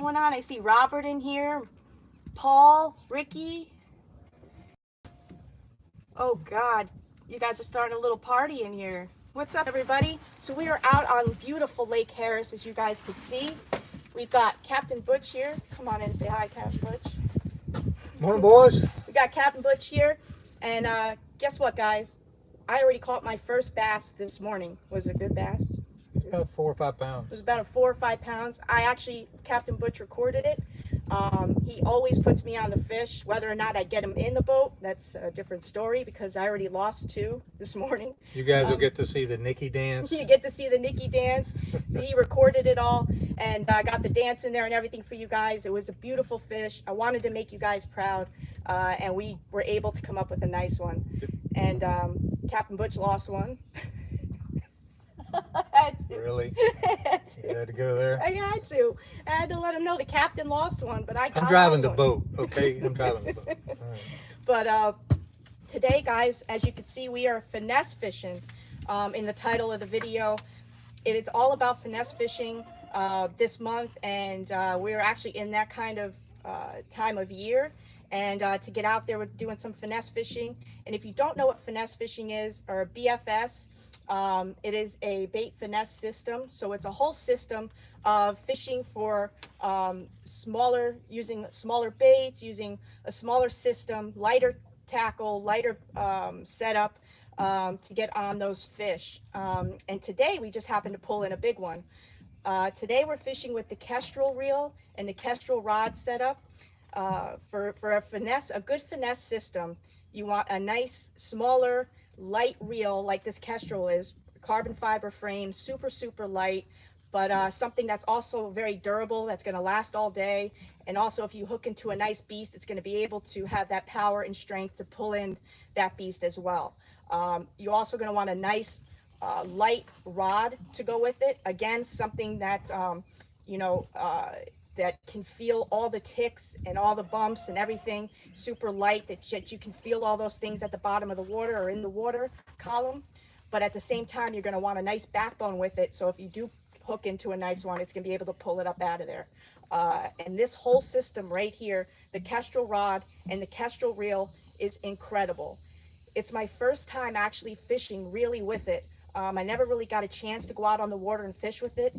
going on? I see Robert in here, Paul, Ricky. Oh God, you guys are starting a little party in here. What's up, everybody? So we are out on beautiful Lake Harris, as you guys can see. We've got Captain Butch here. Come on in and say hi, Captain Butch. Morning, boys. We got Captain Butch here, and guess what, guys? I already caught my first bass this morning. Was it a good bass? About 4 or 5 pounds. It was about 4 or 5 pounds. Captain Butch recorded it. He always puts me on the fish. Whether or not I get him in the boat, that's a different story, because I already lost 2 this morning. You guys will get to see the Nikki dance. You get to see the Nikki dance. So he recorded it all, and I got the dance in there and everything for you guys. It was a beautiful fish. I wanted to make you guys proud, and we were able to come up with a nice one. And Captain Butch lost one. I had to. Really? I had to. You had to go there? I had to. I had to let him know the captain lost one, but I'm driving the boat, okay? I'm driving the boat. All right. But today, guys, as you can see, we are finesse fishing. In the title of the video, it is all about finesse fishing this month, and we're actually in that kind of time of year. And to get out there, we're doing some finesse fishing. And if you don't know what finesse fishing is, or B.A.S.S, it is a bait finesse system. So it's a whole system of fishing for using smaller baits, using a smaller system, lighter tackle, lighter setup to get on those fish. And today we just happened to pull in a big one. Today we're fishing with the Kestrel reel and the Kestrel rod setup. For a good finesse system, you want a nice, smaller, light reel like this Kestrel is, carbon fiber frame, super light, but something that's also very durable, that's going to last all day. And also, if you hook into a nice beast, it's going to be able to have that power and strength to pull in that beast as well. You're also going to want a nice light rod to go with it. Again, something that that can feel all the ticks and all the bumps and everything, super light, that you can feel all those things at the bottom of the water or in the water column. But at the same time, you're going to want a nice backbone with it. So if you do hook into a nice one, it's going to be able to pull it up out of there. And this whole system right here, the Kestrel rod and the Kestrel reel, is incredible. It's my first time actually fishing really with it. I never really got a chance to go out on the water and fish with it.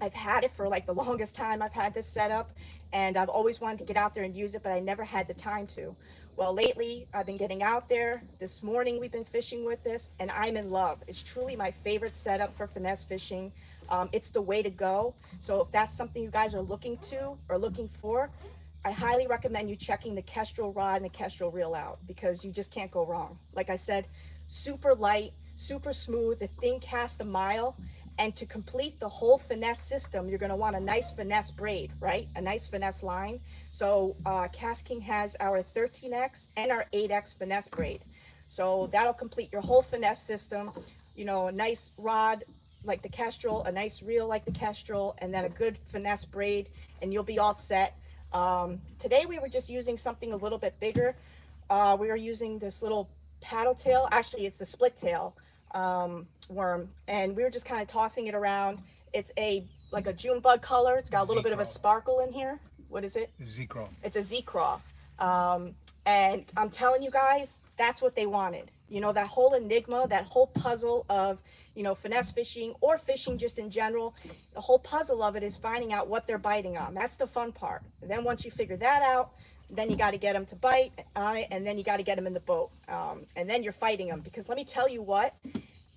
I've had it for like the longest time. I've had this setup, and I've always wanted to get out there and use it, but I never had the time to. Well, lately I've been getting out there. This morning we've been fishing with this, and I'm in love. It's truly my favorite setup for finesse fishing. It's the way to go. So if that's something you guys are looking for, I highly recommend you checking the Kestrel rod and the Kestrel reel out, because you just can't go wrong. Like I said, super light, super smooth. The thing casts a mile. And to complete the whole finesse system, you're going to want a nice finesse braid, right? A nice finesse line. So KastKing has our 13X and our 8X finesse braid. So that'll complete your whole finesse system. You know, a nice rod like the Kestrel, a nice reel like the Kestrel, and then a good finesse braid, and you'll be all set. Today we were just using something a little bit bigger. We were using this little paddle tail. Actually, it's the split tail worm, and we were just kind of tossing it around. It's like a June bug color. It's got a little bit of a sparkle in here. What is it? Z-craw. It's a Z-craw. And I'm telling you guys, that's what they wanted. You know, that whole enigma, that whole puzzle of, you know, finesse fishing or fishing just in general, the whole puzzle of it is finding out what they're biting on. That's the fun part. And then once you figure that out, then you got to get them to bite on it, and then you got to get them in the boat. And then you're fighting them, because let me tell you what,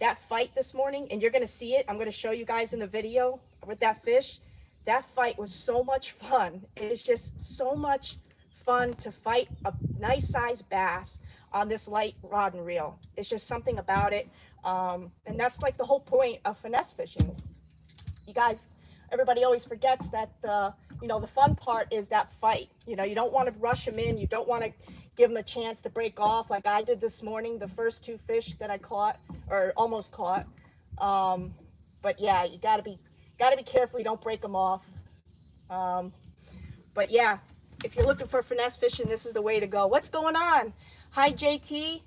that fight this morning, and you're going to see it, I'm going to show you guys in the video with that fish. That fight was so much fun. It is just so much fun to fight a nice sized bass on this light rod and reel. It's just something about it. And that's like the whole point of finesse fishing. You guys, everybody always forgets that, you know, the fun part is that fight. You know, you don't want to rush them in. You don't want to give them a chance to break off like I did this morning, the first 2 fish that I caught, or almost caught. But yeah, you gotta be careful you don't break them off. But yeah, if you're looking for finesse fishing, this is the way to go. What's going on? Hi, JT,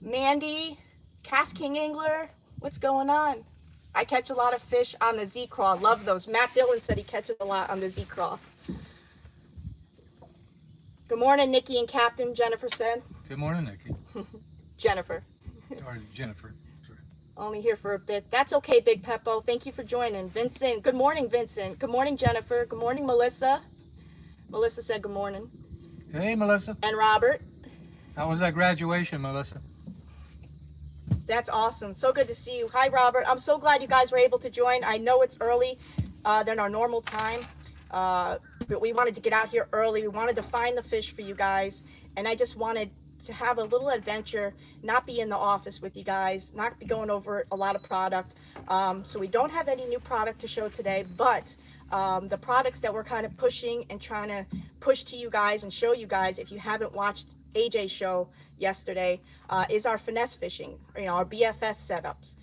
Mandy, KastKing Angler. What's going on? I catch a lot of fish on the Z-craw. Love those. Matt Dillon said he catches a lot on the Z-craw. Good morning, Nikki and Captain, Jennifer said. Good morning, Nikki. Jennifer. Or Jennifer. Sorry. Only here for a bit. That's okay, Big Peppo. Thank you for joining. Vincent. Good morning, Vincent. Good morning, Jennifer. Good morning, Melissa. Melissa said good morning. Hey, Melissa. And Robert. How was that graduation, Melissa? That's awesome. So good to see you. Hi, Robert. I'm so glad you guys were able to join. I know it's early than our normal time, but we wanted to get out here early. We wanted to find the fish for you guys, and I just wanted to have a little adventure, not be in the office with you guys, not be going over a lot of product. So we don't have any new product to show today, but the products that we're kind of pushing and trying to push to you guys and show you guys, if you haven't watched AJ's show yesterday, is our finesse fishing, our B.A.S.S setups.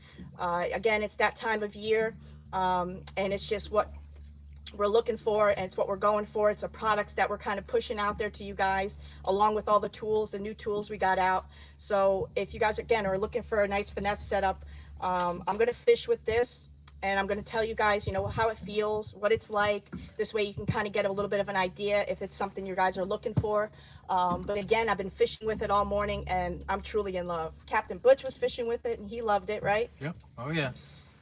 Again, it's that time of year, and it's just what we're looking for, and it's what we're going for. It's the products that we're kind of pushing out there to you guys, along with all the tools, the new tools we got out. So if you guys, again, are looking for a nice finesse setup, I'm going to fish with this, and I'm going to tell you guys, how it feels, what it's like. This way you can kind of get a little bit of an idea if it's something you guys are looking for. But again, I've been fishing with it all morning, and I'm truly in love. Captain Butch was fishing with it, and he loved it, right? Yep. Oh, yeah.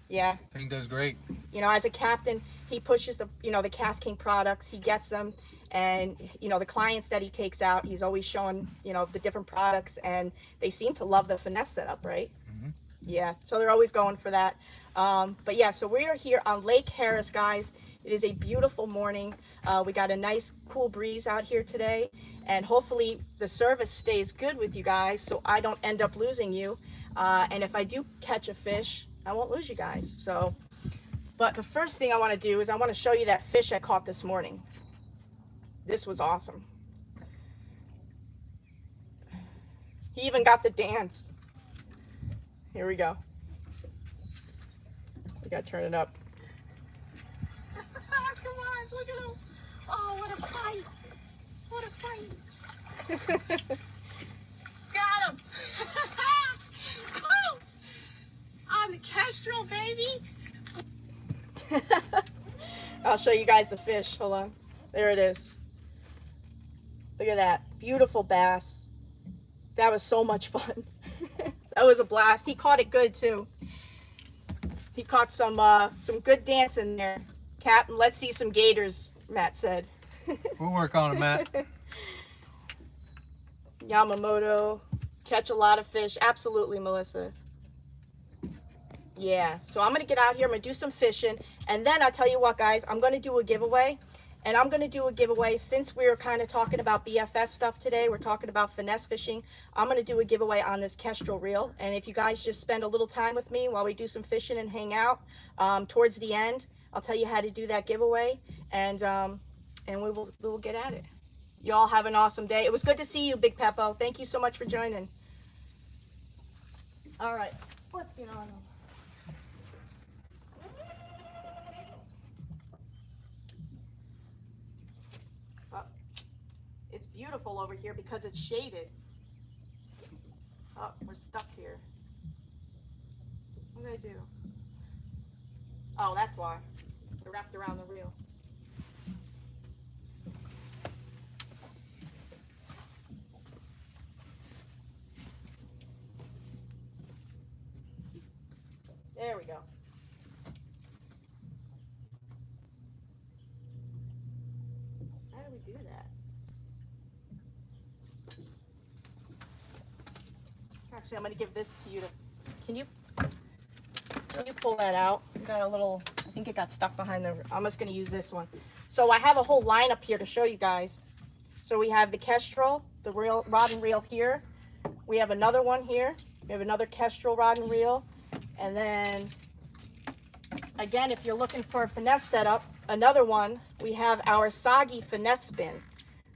Yeah. Thing does great. As a captain, he pushes the KastKing products. He gets them, and the clients that he takes out, he's always showing the different products, and they seem to love the finesse setup, right? Mm-hmm. Yeah, so they're always going for that. But yeah, so we are here on Lake Harris, guys. It is a beautiful morning. We got a nice cool breeze out here today, and hopefully the service stays good with you guys so I don't end up losing you. And if I do catch a fish, I won't lose you guys. So, but the first thing I want to do is I want to show you that fish I caught this morning. This was awesome. He even got the dance. Here we go. We gotta turn it up. Come on, look at him. Oh, what a fight. What a fight. Got him. Woo! On the Kestrel, baby. I'll show you guys the fish. Hold on. There it is. Look at that. Beautiful bass. That was so much fun. That was a blast. He caught it good too. He caught some good dance in there. Captain, let's see some gators, Matt said. We'll work on it, Matt. Yamamoto, catch a lot of fish. Absolutely, Melissa. Yeah, so I'm going to get out here. I'm going to do some fishing. And then I'll tell you what, guys, I'm going to do a giveaway. And I'm going to do a giveaway since we're kind of talking about B.A.S.S stuff today. We're talking about finesse fishing. I'm going to do a giveaway on this Kestrel reel. And if you guys just spend a little time with me while we do some fishing and hang out, towards the end, I'll tell you how to do that giveaway. And we will get at it. You all have an awesome day. It was good to see you, Big Peppo. Thank you so much for joining. All right, let's get on. It's beautiful over here because it's shaded. Oh, we're stuck here. What did I do? Oh, that's why. They're wrapped around the reel. There we go. How do we do that? Actually, I'm going to give this to you. Can you pull that out? Got a little, I think it got stuck behind the, I'm just going to use this one. So I have a whole lineup here to show you guys. So we have the Kestrel, the reel, rod and reel here. We have another one here. We have another Kestrel rod and reel. And then, again, if you're looking for a finesse setup, another one, we have our Sagi finesse spin.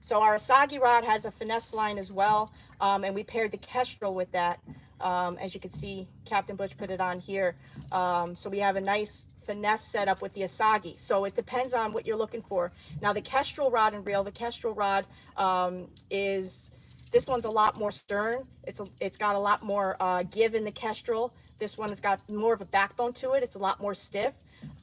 So our Sagi rod has a finesse line as well, and we paired the Kestrel with that. As you can see, Captain Butch put it on here. So we have a nice finesse setup with the Asagi. So it depends on what you're looking for. Now the Kestrel rod and reel, the Kestrel rod this one's a lot more stern. It's got a lot more give in the Kestrel. This one has got more of a backbone to it. It's a lot more stiff.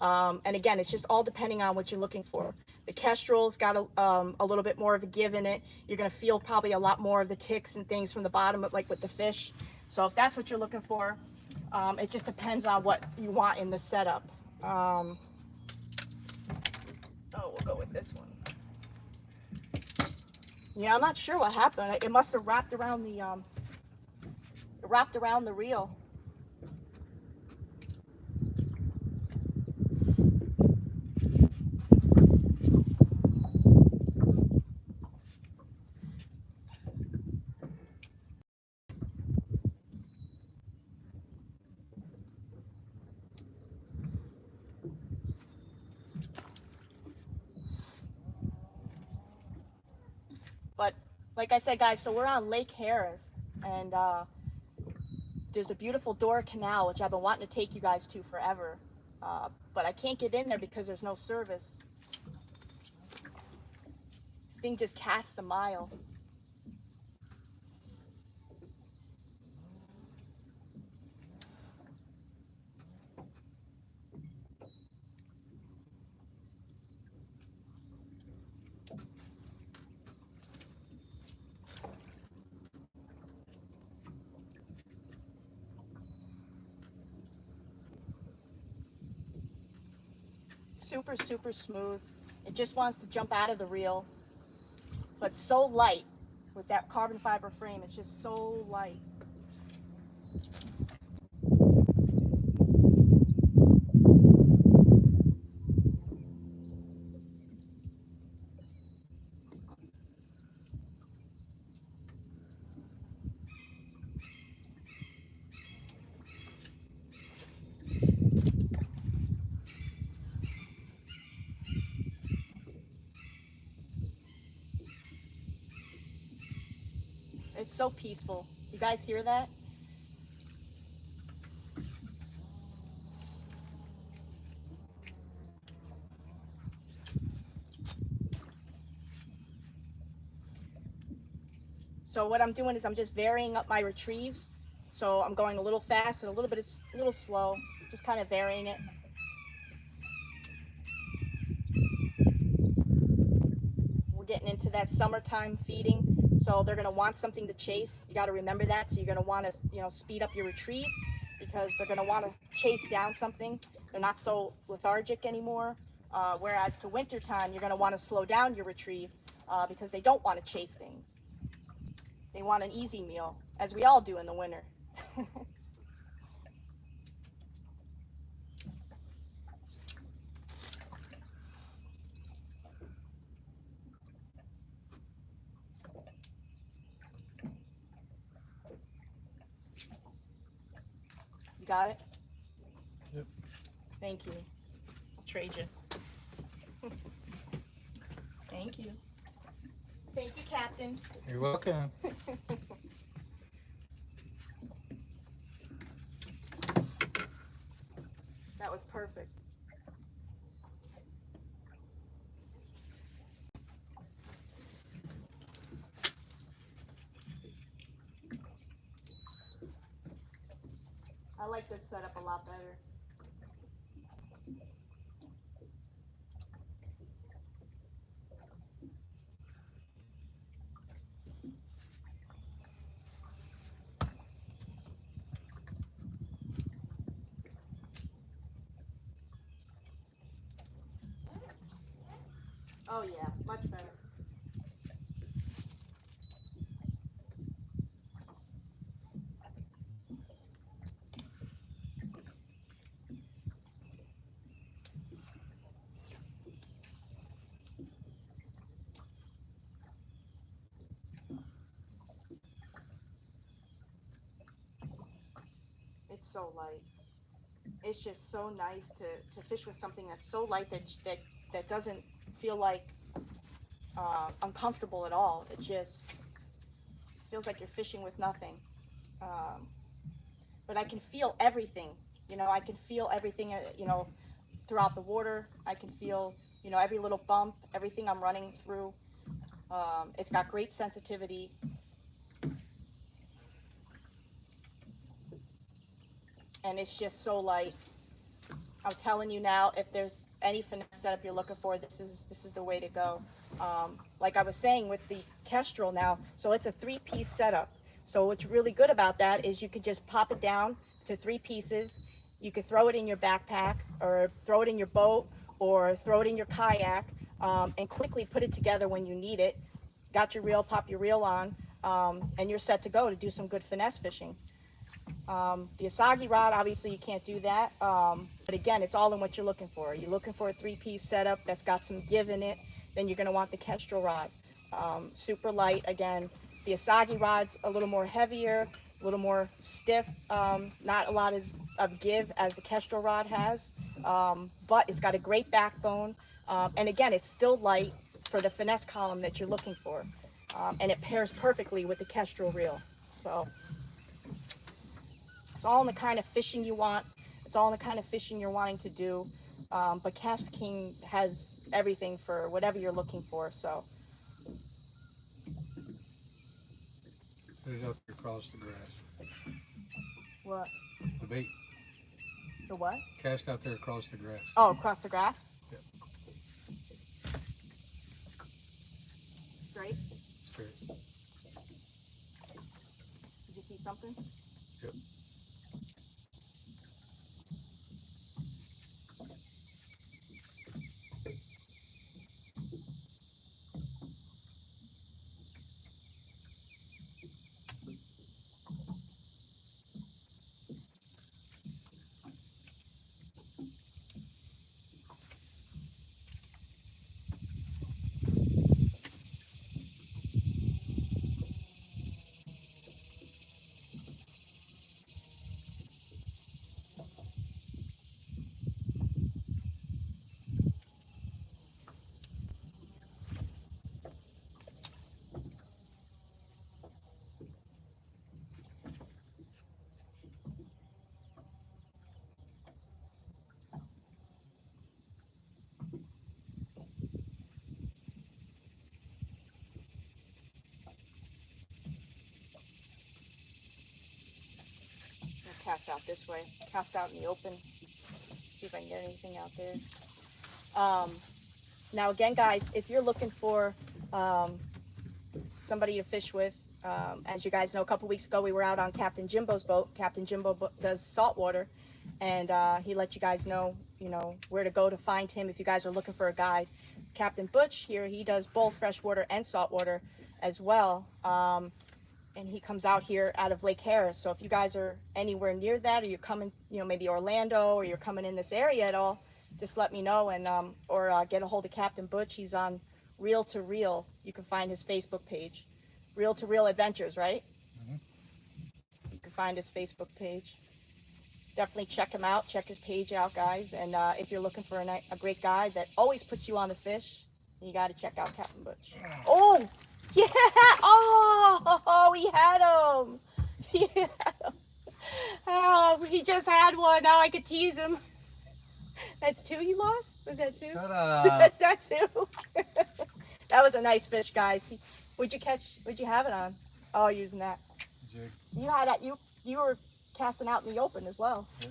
And again, it's just all depending on what you're looking for. The Kestrel's got a little bit more of a give in it. You're gonna feel probably a lot more of the ticks and things from the bottom, like with the fish. So if that's what you're looking for, it just depends on what you want in the setup. Oh, we'll go with this one. Yeah, I'm not sure what happened. It must have wrapped around the reel. But like I said, guys, so we're on Lake Harris, and there's a beautiful Dora Canal, which I've been wanting to take you guys to forever. But I can't get in there because there's no service. This thing just casts a mile. Super, super smooth. It just wants to jump out of the reel, but so light with that carbon fiber frame. It's just so light. It's so peaceful. You guys hear that? So what I'm doing is I'm just varying up my retrieves. So I'm going a little fast and a little slow, just kind of varying it. We're getting into that summertime feeding, so they're gonna want something to chase. You got to remember that. So you're gonna want to, speed up your retrieve because they're gonna want to chase down something. They're not so lethargic anymore. Whereas to wintertime, you're gonna want to slow down your retrieve because they don't want to chase things. They want an easy meal, as we all do in the winter. You got it? Yep. Thank you. I'll trade you. Thank you. Thank you, Captain. You're welcome. That was perfect. I like this setup a lot better. Oh yeah, much better. It's so light. It's just so nice to fish with something that's so light that doesn't feel like uncomfortable at all. It just feels like you're fishing with nothing. But I can feel everything. I can feel everything. Throughout the water. I can feel every little bump, everything I'm running through. It's got great sensitivity. And it's just so light. I'm telling you now, if there's any finesse setup you're looking for, this is the way to go. Like I was saying with the Kestrel now, so it's a 3-piece setup. So what's really good about that is you could just pop it down to 3 pieces. You could throw it in your backpack or throw it in your boat or throw it in your kayak, and quickly put it together when you need it. Got your reel, pop your reel on, and you're set to go to do some good finesse fishing. The Asagi rod, obviously you can't do that, but again, it's all in what you're looking for. You're looking for a 3-piece setup that's got some give in it, then you're going to want the Kestrel rod. Super light. Again, the Asagi rod's a little more heavier, a little more stiff, not a lot of give as the Kestrel rod has, but it's got a great backbone, and again, it's still light for the finesse column that you're looking for, and it pairs perfectly with the Kestrel reel. So it's all in the kind of fishing you want. It's all in the kind of fishing you're wanting to do. But KastKing has everything for whatever you're looking for. So Put it up across the grass. what? The bait. The what? Cast out there across the grass. Oh, across the grass? Yep. Straight? Straight. Did you see something? Yep. Cast out this way. Cast out in the open. See if I can get anything out there. Now again, guys, if you're looking for somebody to fish with, as you guys know, a couple weeks ago we were out on Captain Jimbo's boat. Captain Jimbo does saltwater, and he let you guys know, where to go to find him if you guys are looking for a guide. Captain Butch here, he does both freshwater and saltwater as well. And he comes out here out of Lake Harris. So if you guys are anywhere near that, or you're coming, maybe Orlando, or you're coming in this area at all, just let me know, and or get a hold of Captain Butch. He's on Reel to Reel. You can find his Facebook page, Reel to Reel Adventures, right? Mm-hmm. You can find his Facebook page. Definitely check him out. Check his page out, guys. And if you're looking for a great guide that always puts you on the fish, you got to check out Captain Butch. Oh! Yeah! Oh, he had him. He had him. Oh, he just had one. Now I could tease him. That's 2 you lost? Was that 2? Shut up. That's that 2. That was a nice fish, guys. What'd you have it on? Oh, using that. Jig. So you had that. You were casting out in the open as well. Yeah.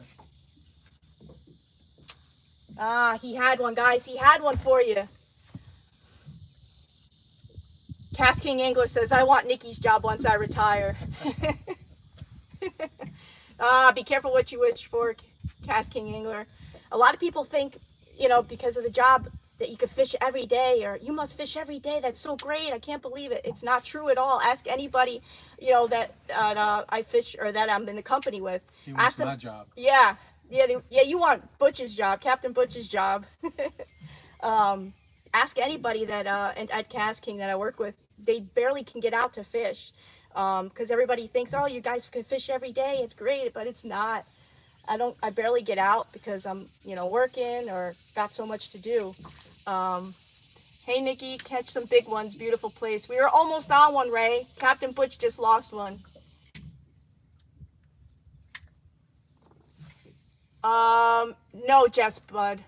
Ah, he had one, guys. He had one for you. KastKing Angler says, I want Nikki's job once I retire. Be careful what you wish for, KastKing Angler. A lot of people think, because of the job, that you could fish every day, or you must fish every day. That's so great. I can't believe it. It's not true at all. Ask anybody, that I fish or that I'm in the company with. He wants Ask them. my job. Yeah. You want Butch's job, Captain Butch's job. Ask anybody that at KastKing that I work with. They barely can get out to fish, because everybody thinks, oh, you guys can fish every day. It's great, but it's not. I barely get out because I'm, working or got so much to do. Hey, Nikki, catch some big ones. Beautiful place. We were almost on one, Ray. Captain Butch just lost one. No, Jess Bud.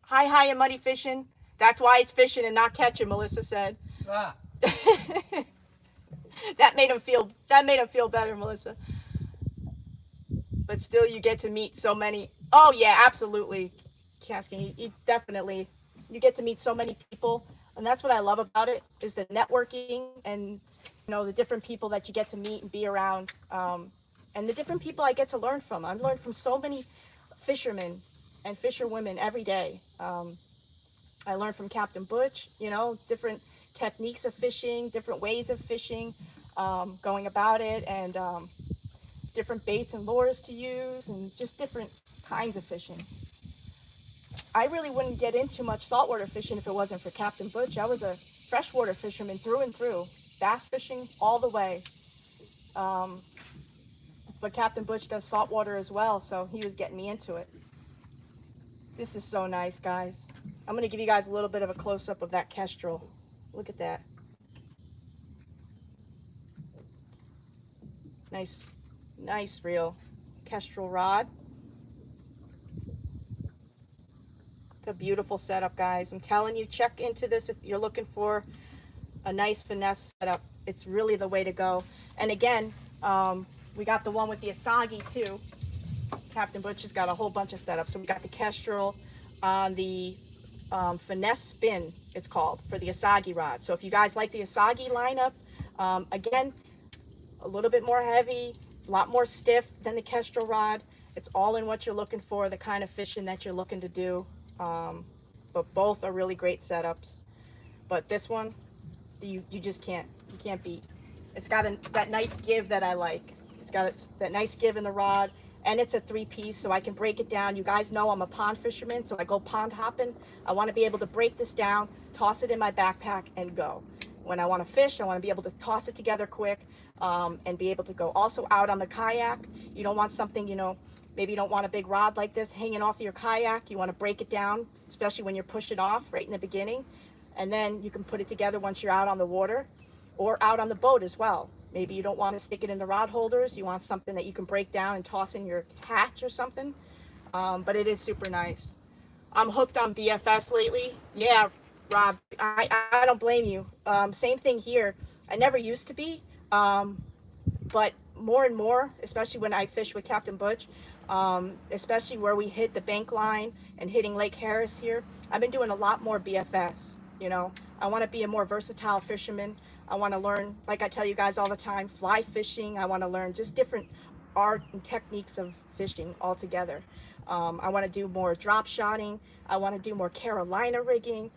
Hi, and muddy fishing. That's why it's fishing and not catching, Melissa said. Ah. That made him feel better, Melissa. but still you get to meet so many. Oh yeah, absolutely, KastKing. You definitely, you get to meet so many people, and that's what I love about it, is the networking and, you know, the different people that you get to meet and be around, and the different people I get to learn from. I've learned from so many fishermen and fisherwomen every day. I learned from Captain Butch, you know, different techniques of fishing, different ways of fishing, going about it, and different baits and lures to use, and just different kinds of fishing. I really wouldn't get into much saltwater fishing if it wasn't for Captain Butch. I was a freshwater fisherman through and through, bass fishing all the way. Um, but Captain Butch does saltwater as well, so he was getting me into it. This is so nice, guys. I'm going to give you guys a little bit of a close-up of that kestrel. Look at that. Nice, nice real kestrel rod. It's a beautiful setup, guys. I'm telling you, check into this if you're looking for a nice finesse setup. It's really the way to go. And again, we got the one with the Asagi too. Captain Butch has got a whole bunch of setups. So we got the kestrel on the Finesse spin, it's called, for the Asagi rod. So if you guys like the Asagi lineup, again, a little bit more heavy, a lot more stiff than the kestrel rod. It's all in what you're looking for, the kind of fishing that you're looking to do. But both are really great setups. But this one, you just can't beat. It's got that nice give that I like. It's got that nice give in the rod, and it's a 3-piece, so I can break it down. You guys know I'm a pond fisherman, so I go pond hopping. I want to be able to break this down, toss it in my backpack, and go. When I want to fish, I want to be able to toss it together quick, and be able to go. Also out on the kayak, you don't want something, you know, maybe you don't want a big rod like this hanging off of your kayak. You want to break it down, especially when you're pushing off right in the beginning. And then you can put it together once you're out on the water or out on the boat as well. Maybe you don't want to stick it in the rod holders. You want something that you can break down and toss in your hatch or something. But it is super nice. I'm hooked on B.A.S.S lately. Yeah, Rob, I don't blame you. Same thing here. I never used to be, but more and more, especially when I fish with Captain Butch, especially where we hit the bank line and hitting Lake Harris here, I've been doing a lot more B.A.S.S. You know, I want to be a more versatile fisherman. I want to learn, like I tell you guys all the time, fly fishing. I want to learn just different art and techniques of fishing altogether. I want to do more drop shotting. I want to do more Carolina rigging,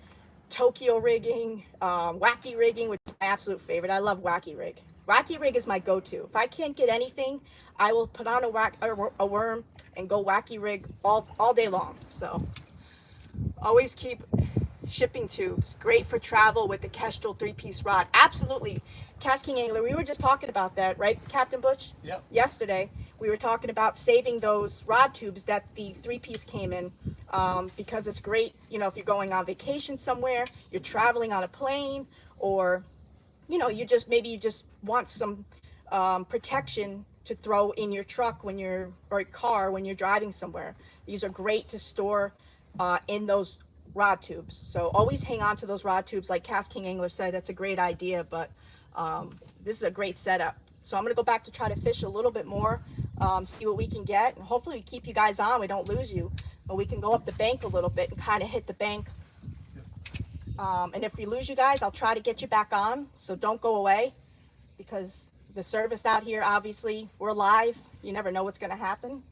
Tokyo rigging, Wacky rigging, which is my absolute favorite. I love Wacky rig. Wacky rig is my go-to. If I can't get anything, I will put on a worm and go Wacky rig all day long. So always keep shipping tubes. Great for travel with the Kestrel 3-piece rod. Absolutely. KastKing Angler, we were just talking about that, right, Captain Butch? Yep. Yesterday, we were talking about saving those rod tubes that the 3-piece came in, because it's great, you know, if you're going on vacation somewhere, you're traveling on a plane, or, you know, you just want some protection to throw in your truck when you're, or car when you're driving somewhere. These are great to store in those rod tubes. So always hang on to those rod tubes. Like KastKing Angler said, that's a great idea, but this is a great setup. So I'm gonna go back to try to fish a little bit more, see what we can get, and hopefully we keep you guys on, we don't lose you, but we can go up the bank a little bit and kind of hit the bank. And if we lose you guys, I'll try to get you back on, so don't go away, because the service out here, obviously, we're live, you never know what's gonna happen.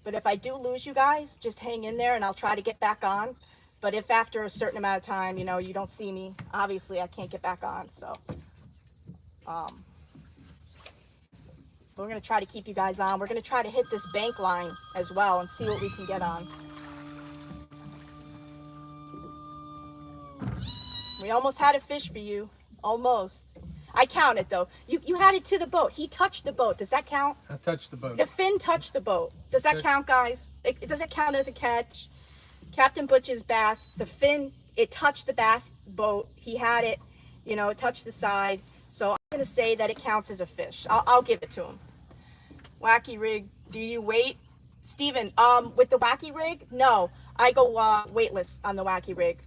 But if I do lose you guys, just hang in there and I'll try to get back on. But if after a certain amount of time, you know, you don't see me, obviously I can't get back on. So we're going to try to keep you guys on. We're going to try to hit this bank line as well and see what we can get on. We almost had a fish for you. Almost. I counted though. You had it to the boat. He touched the boat. Does that count? I touched the boat. The fin touched the boat. Does that count, guys? Does it count as a catch? Captain Butch's bass, the fin, it touched the bass boat. He had it, you know, it touched the side. So I'm going to say that it counts as a fish. I'll give it to him. Wacky rig, do you wait? Steven, with the Wacky rig, no. I go weightless on the Wacky rig.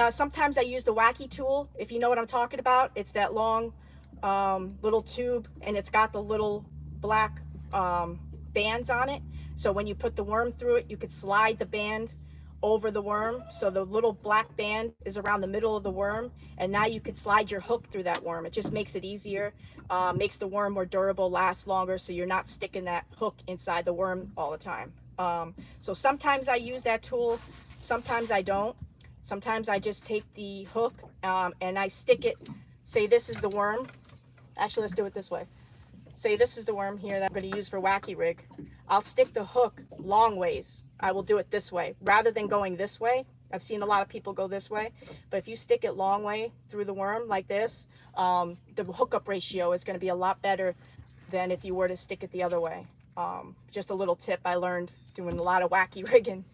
Sometimes I use the Wacky tool, if you know what I'm talking about. It's that long little tube, and it's got the little black bands on it. So when you put the worm through it, you could slide the band over the worm. So the little black band is around the middle of the worm, and now you could slide your hook through that worm. It just makes it easier, makes the worm more durable, last longer, so you're not sticking that hook inside the worm all the time. So sometimes I use that tool, sometimes I don't. Sometimes I just take the hook and I stick it, say this is the worm. Actually, let's do it this way. Say this is the worm here that I'm going to use for Wacky Rig. I'll stick the hook long ways. I will do it this way rather than going this way. I've seen a lot of people go this way, but if you stick it long way through the worm like this, the hookup ratio is going to be a lot better than if you were to stick it the other way. Just a little tip I learned doing a lot of Wacky rigging.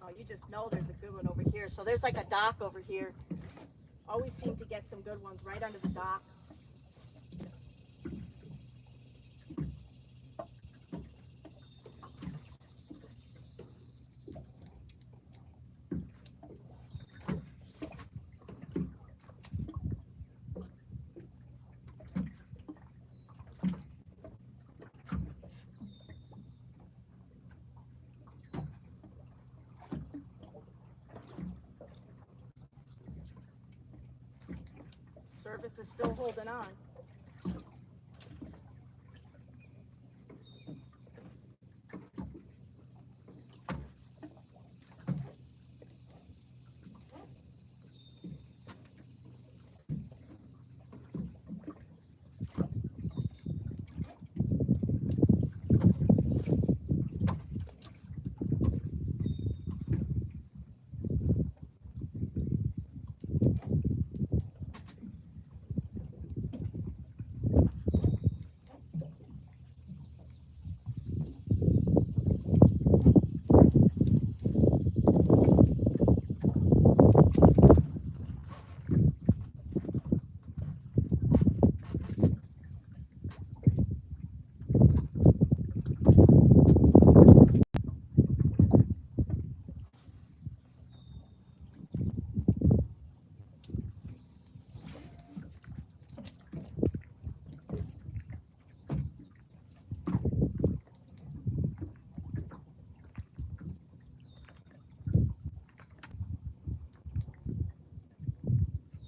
Oh, you just know there's a good one over here. So there's like a dock over here. Always seem to get some good ones right under the dock. Service is still holding on.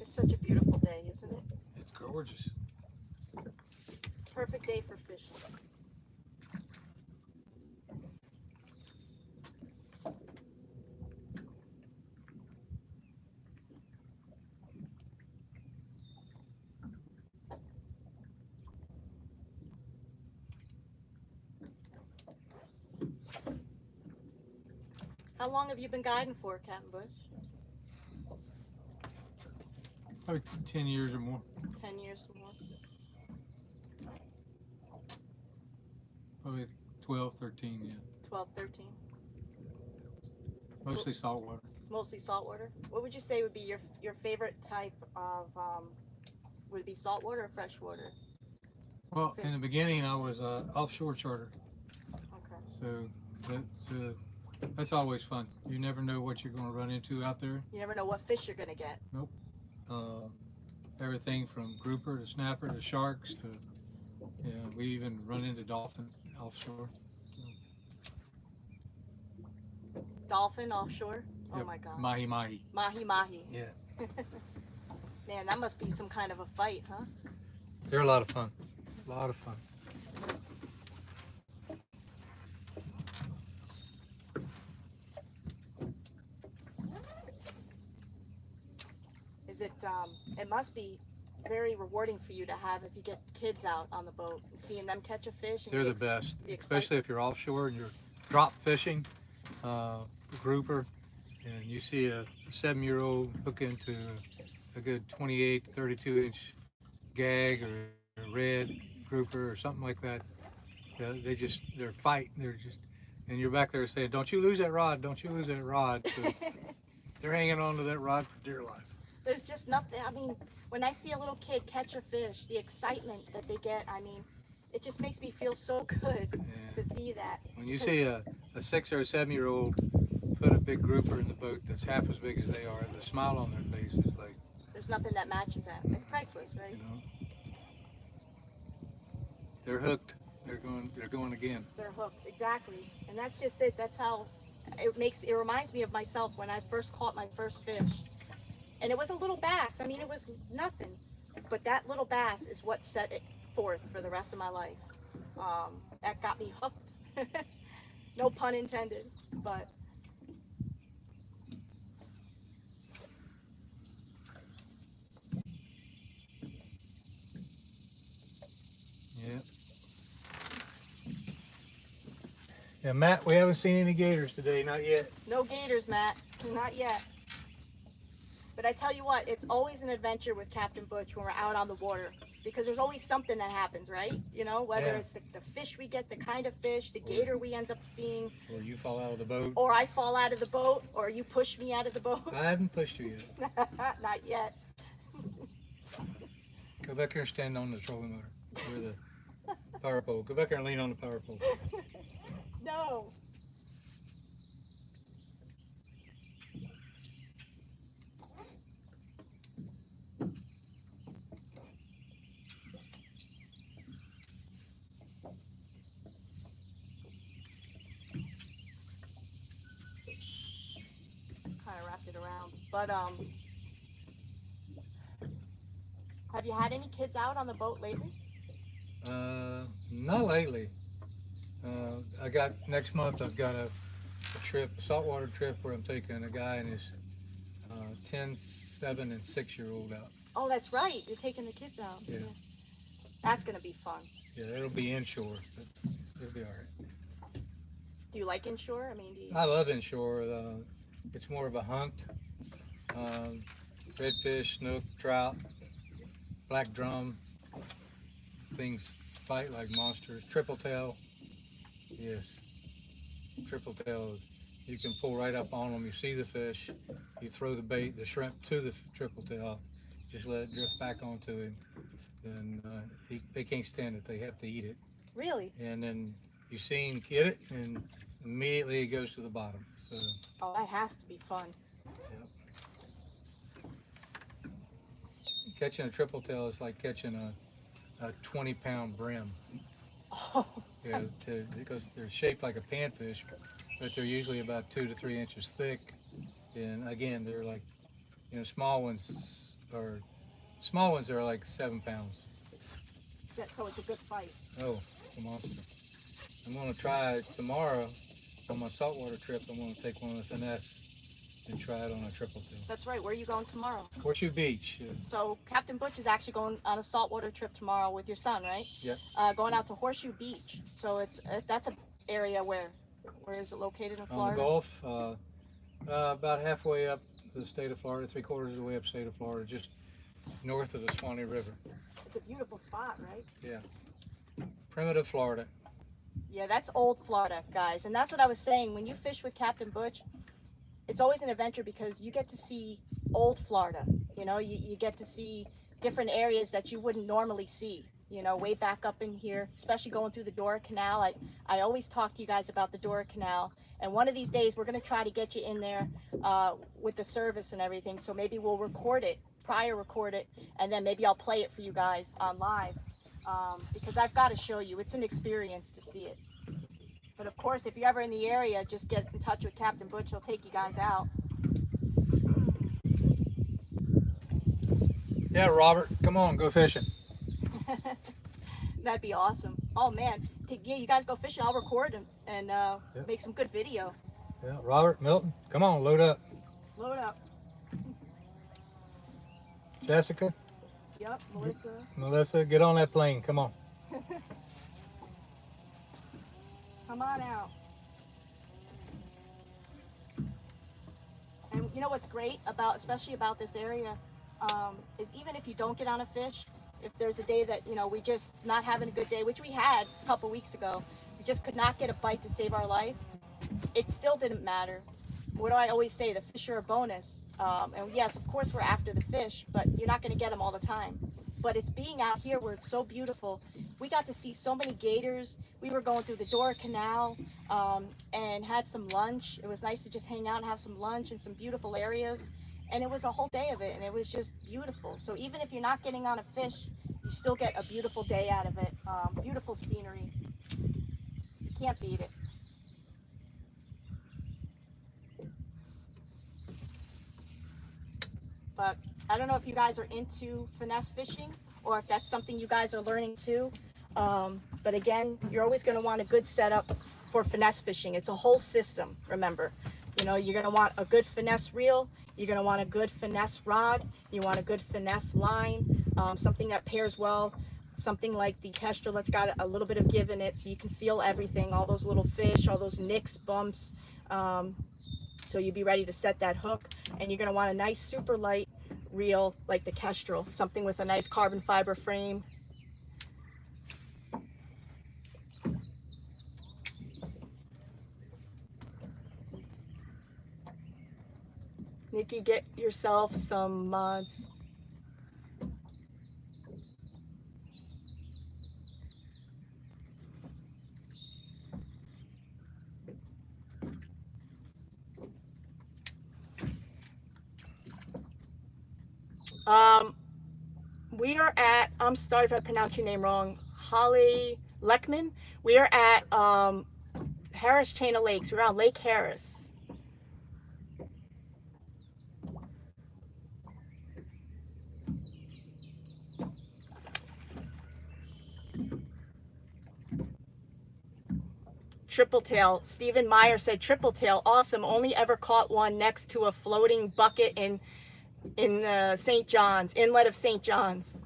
It's such a beautiful day, isn't it? It's gorgeous. Perfect day for fishing. How long have you been guiding for, Captain Butch? Probably 10 years or more. 10 years or more. Probably 12, 13, yeah. 12, 13. Mostly saltwater. Mostly saltwater. What would you say would be your favorite type of, would it be saltwater or freshwater? Well, in the beginning, I was offshore charter. Okay. So that's always fun. You never know what you're going to run into out there. You never know what fish you're going to get. Nope. Everything from grouper to snapper to sharks to, yeah, we even run into dolphin offshore. Dolphin offshore? Oh Yep. my gosh. Mahi mahi. Mahi mahi. Yeah. Man, that must be some kind of a fight, huh? They're a lot of fun. A lot of fun. Is it it must be very rewarding for you to have if you get kids out on the boat and seeing them catch a fish. And They're the best, the especially if you're offshore and you're drop fishing, grouper, and you see a 7-year-old hook into a good 28, 32 inch gag or a red grouper or something like that. They're fighting. And you're back there saying, "Don't you lose that rod! Don't you lose that rod!" So they're hanging on to that rod for dear life. There's just nothing. I mean, when I see a little kid catch a fish, the excitement that they get, I mean, it just makes me feel so good to see that. When you see a 6 or a 7-year-old put a big grouper in the boat that's half as big as they are, the smile on their face is like, there's nothing that matches that. It's priceless, right? you know, they're hooked. They're going again. They're hooked, exactly. And that's just it. That's how it reminds me of myself when I first caught my first fish. And it was a little bass. I mean, it was nothing. But that little bass is what set it forth for the rest of my life. That got me hooked. No pun intended, but Yeah. Yeah, Matt, we haven't seen any gators today, not yet. no gators, Matt. Not yet. But I tell you what, it's always an adventure with Captain Butch when we're out on the water. Because there's always something that happens, right? You know, whether it's the fish we get, the kind of fish, the gator we end up seeing. Or you fall out of the boat. Or I fall out of the boat, or you push me out of the boat. I haven't pushed you yet. Not yet. Go back there and stand on the trolling motor. Or the power pole. Go back there and lean on the power pole. No. Kind of wrapped it around. But have you had any kids out on the boat lately? Not lately. I got next month. I've got a trip, a saltwater trip, where I'm taking a guy and his 10, 7, and 6-year-old out. Oh, that's right. You're taking the kids out. Yeah. That's gonna be fun. Yeah, it'll be inshore, but it'll be all right. Do you like inshore? I mean, do you... I love inshore. It's more of a hunt. Redfish, snook, trout, black drum. Things fight like monsters. Triple tail. Yes. Triple tails. You can pull right up on them. You see the fish. You throw the bait, the shrimp, to the triple tail. Just let it drift back onto him. Then they can't stand it. They have to eat it. Really? And then you see him get it, and immediately it goes to the bottom. So, Oh, that has to be fun. catching a triple tail is like catching a 20-pound brim. Oh. Yeah, because they're shaped like a panfish, but they're usually about 2 to 3 inches thick. And again, they're like, you know, small ones are like 7 pounds. Yeah, so it's a good fight. Oh, it's a monster. I'm gonna try tomorrow on my saltwater trip. I'm gonna take one of the Finesse and try it on a triple tail. That's right. Where are you going tomorrow? Horseshoe Beach. So Captain Butch is actually going on a saltwater trip tomorrow with your son, right? Yep. Going out to Horseshoe Beach. So that's an area where is it located in On Florida? the Gulf, about halfway up the state of Florida, 3/4 of the way up state of Florida, just north of the Swanee River. It's a beautiful spot, right? Yeah. Primitive Florida. Yeah, that's old Florida, guys. And that's what I was saying. When you fish with Captain Butch, it's always an adventure because you get to see old Florida. You know, you get to see different areas that you wouldn't normally see. You know, way back up in here, especially going through the Dora Canal. I always talk to you guys about the Dora Canal. And one of these days, we're going to try to get you in there with the service and everything. So maybe we'll record it, and then maybe I'll play it for you guys on live. Because I've got to show you. It's an experience to see it. But of course, if you're ever in the area, just get in touch with Captain Butch. He'll take you guys out. Yeah, Robert, come on, go fishing. That'd be awesome. Oh man, yeah, you guys go fishing. I'll record and make some good video. Yeah, Robert, Milton, come on, load up. Load up. Jessica, Yep, Melissa. Melissa, get on that plane. Come on. Come on out. And you know what's great about, especially about this area, is even if you don't get on a fish, if there's a day that, you know, we just not having a good day, which we had a couple weeks ago, we just could not get a bite to save our life, it still didn't matter. What do I always say? The fish are a bonus. And yes, of course we're after the fish, but you're not going to get them all the time. But it's being out here where it's so beautiful. We got to see so many gators. We were going through the Dora Canal and had some lunch. It was nice to just hang out and have some lunch in some beautiful areas. And it was a whole day of it, and it was just beautiful. So even if you're not getting on a fish, you still get a beautiful day out of it. Beautiful scenery. You can't beat it. But I don't know if you guys are into finesse fishing or if that's something you guys are learning too. But again, you're always going to want a good setup for finesse fishing. It's a whole system, remember. You know, you're going to want a good finesse reel. You're going to want a good finesse rod. You want a good finesse line, something that pairs well. Something like the Kestrel that's got a little bit of give in it so you can feel everything, all those little fish, all those nicks, bumps. So you'll be ready to set that hook, and you're going to want a nice super light reel like the Kestrel, something with a nice carbon fiber frame. Nikki, get yourself some mods. We are at, I'm sorry if I pronounced your name wrong, Holly Leckman. We are at Harris Chain of Lakes. We're on Lake Harris. Triple tail. Stephen Meyer said triple tail. Awesome. Only ever caught one next to a floating bucket in St. John's, inlet of St. John's.